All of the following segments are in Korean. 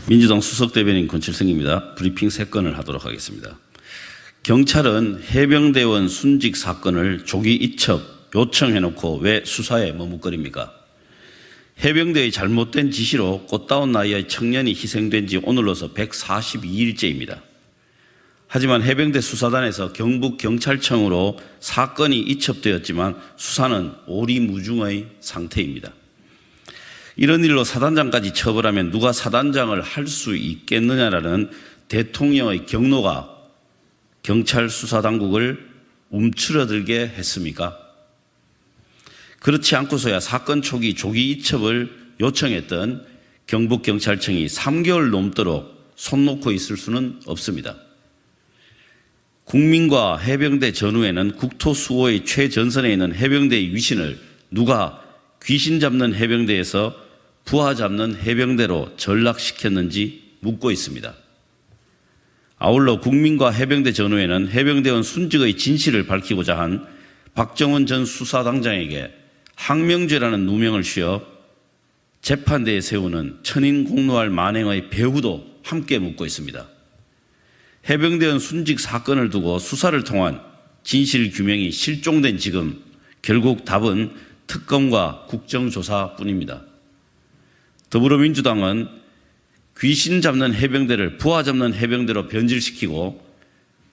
민주당 수석대변인 권칠성입니다. 브리핑 3건을 하도록 하겠습니다. 경찰은 해병대원 순직 사건을 조기 이첩 요청해놓고 왜 수사에 머뭇거립니까? 해병대의 잘못된 지시로 꽃다운 나이의 청년이 희생된 지 오늘로서 142일째입니다. 하지만 해병대 수사단에서 경북경찰청으로 사건이 이첩되었지만 수사는 오리무중의 상태입니다. 이런 일로 사단장까지 처벌하면 누가 사단장을 할 수 있겠느냐라는 대통령의 경로가 경찰 수사당국을 움츠러들게 했습니까? 그렇지 않고서야 사건 초기 조기 이첩을 요청했던 경북경찰청이 3개월 넘도록 손 놓고 있을 수는 없습니다. 국민과 해병대 전후에는 국토수호의 최전선에 있는 해병대의 위신을 누가 귀신 잡는 해병대에서 부하 잡는 해병대로 전락시켰는지 묻고 있습니다. 아울러 국민과 해병대 전후에는 해병대원 순직의 진실을 밝히고자 한 박정훈 전 수사당장에게 항명죄라는 누명을 씌워 재판대에 세우는 천인공노할 만행의 배후도 함께 묻고 있습니다. 해병대원 순직 사건을 두고 수사를 통한 진실 규명이 실종된 지금 결국 답은 특검과 국정조사뿐입니다. 더불어민주당은 귀신 잡는 해병대를 부하 잡는 해병대로 변질시키고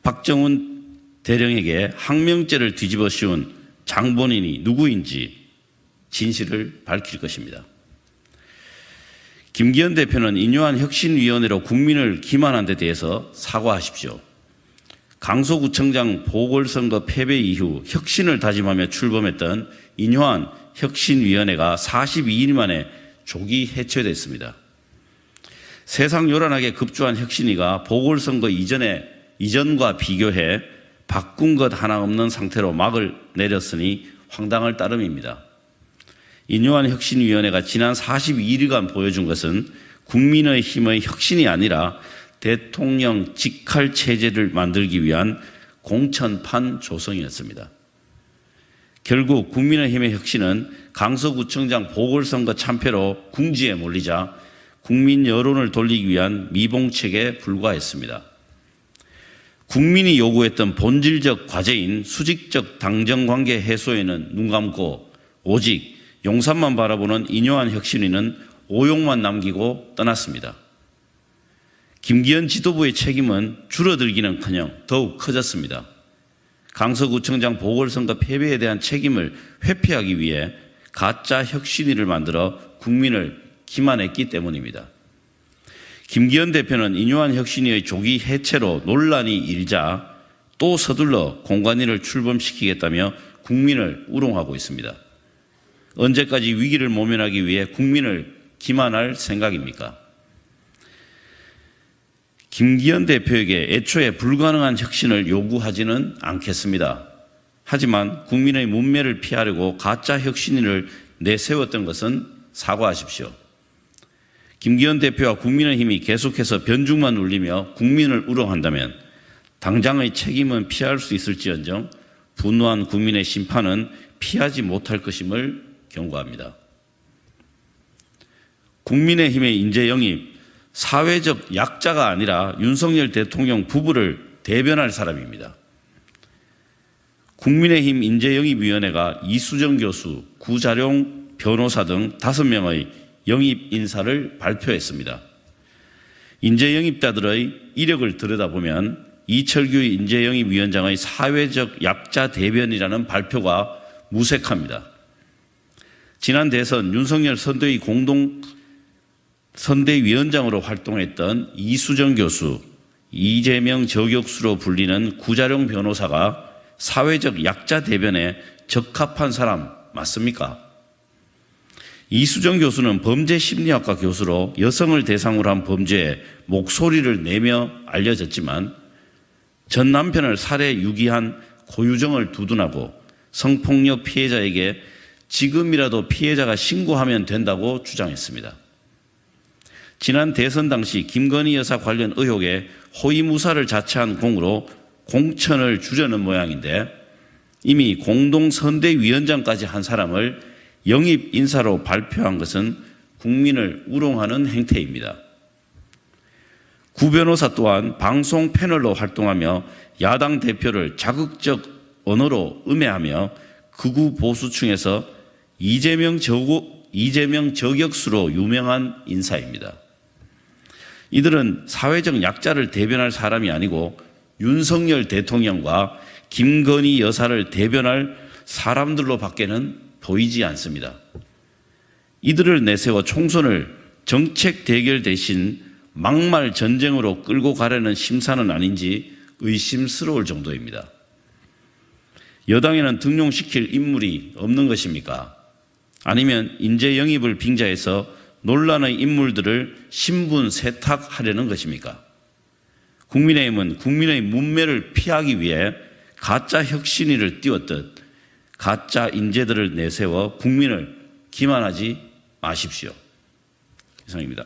박정훈 대령에게 항명죄를 뒤집어 씌운 장본인이 누구인지 진실을 밝힐 것입니다. 김기현 대표는 인요한 혁신위원회로 국민을 기만한 데 대해서 사과하십시오. 강서구청장 보궐선거 패배 이후 혁신을 다짐하며 출범했던 인요한 혁신위원회가 42일 만에 조기 해체됐습니다. 세상 요란하게 급주한 혁신위가 보궐선거 이전과 비교해 바꾼 것 하나 없는 상태로 막을 내렸으니 황당할 따름입니다. 인요한 혁신위원회가 지난 42일간 보여준 것은 국민의힘의 혁신이 아니라 대통령 직할 체제를 만들기 위한 공천판 조성이었습니다. 결국 국민의힘의 혁신은 강서구청장 보궐선거 참패로 궁지에 몰리자 국민 여론을 돌리기 위한 미봉책에 불과했습니다. 국민이 요구했던 본질적 과제인 수직적 당정관계 해소에는 눈 감고 오직 용산만 바라보는 인요한 혁신위는 오용만 남기고 떠났습니다. 김기현 지도부의 책임은 줄어들기는커녕 더욱 커졌습니다. 강서구청장 보궐선거 패배에 대한 책임을 회피하기 위해 가짜 혁신위를 만들어 국민을 기만했기 때문입니다. 김기현 대표는 인요한 혁신위의 조기 해체로 논란이 일자 또 서둘러 공관위를 출범시키겠다며 국민을 우롱하고 있습니다. 언제까지 위기를 모면하기 위해 국민을 기만할 생각입니까? 김기현 대표에게 애초에 불가능한 혁신을 요구하지는 않겠습니다. 하지만 국민의 문매를 피하려고 가짜 혁신위를 내세웠던 것은 사과하십시오. 김기현 대표와 국민의힘이 계속해서 변죽만 울리며 국민을 우롱한다면 당장의 책임은 피할 수 있을지언정 분노한 국민의 심판은 피하지 못할 것임을 경고합니다. 국민의힘의 인재 영입, 사회적 약자가 아니라 윤석열 대통령 부부를 대변할 사람입니다. 국민의힘 인재영입위원회가 이수정 교수, 구자룡 변호사 등 5명의 영입 인사를 발표했습니다. 인재영입자들의 이력을 들여다보면 이철규 인재영입위원장의 사회적 약자 대변이라는 발표가 무색합니다. 지난 대선 윤석열 선대위 선대위원장으로 활동했던 이수정 교수, 이재명 저격수로 불리는 구자룡 변호사가 사회적 약자 대변에 적합한 사람 맞습니까? 이수정 교수는 범죄심리학과 교수로 여성을 대상으로 한 범죄에 목소리를 내며 알려졌지만 전 남편을 살해 유기한 고유정을 두둔하고 성폭력 피해자에게 지금이라도 피해자가 신고하면 된다고 주장했습니다. 지난 대선 당시 김건희 여사 관련 의혹에 호위무사를 자처한 공으로 공천을 주려는 모양인데 이미 공동선대위원장까지 한 사람을 영입 인사로 발표한 것은 국민을 우롱하는 행태입니다. 구 변호사 또한 방송 패널로 활동하며 야당 대표를 자극적 언어로 음해하며 극우 보수층에서 이재명 저격수로 유명한 인사입니다. 이들은 사회적 약자를 대변할 사람이 아니고 윤석열 대통령과 김건희 여사를 대변할 사람들로 밖에는 보이지 않습니다. 이들을 내세워 총선을 정책 대결 대신 막말 전쟁으로 끌고 가려는 심사는 아닌지 의심스러울 정도입니다. 여당에는 등용시킬 인물이 없는 것입니까? 아니면 인재 영입을 빙자해서 논란의 인물들을 신분 세탁하려는 것입니까? 국민의힘은 국민의 문매를 피하기 위해 가짜 혁신위를 띄웠듯 가짜 인재들을 내세워 국민을 기만하지 마십시오. 이상입니다.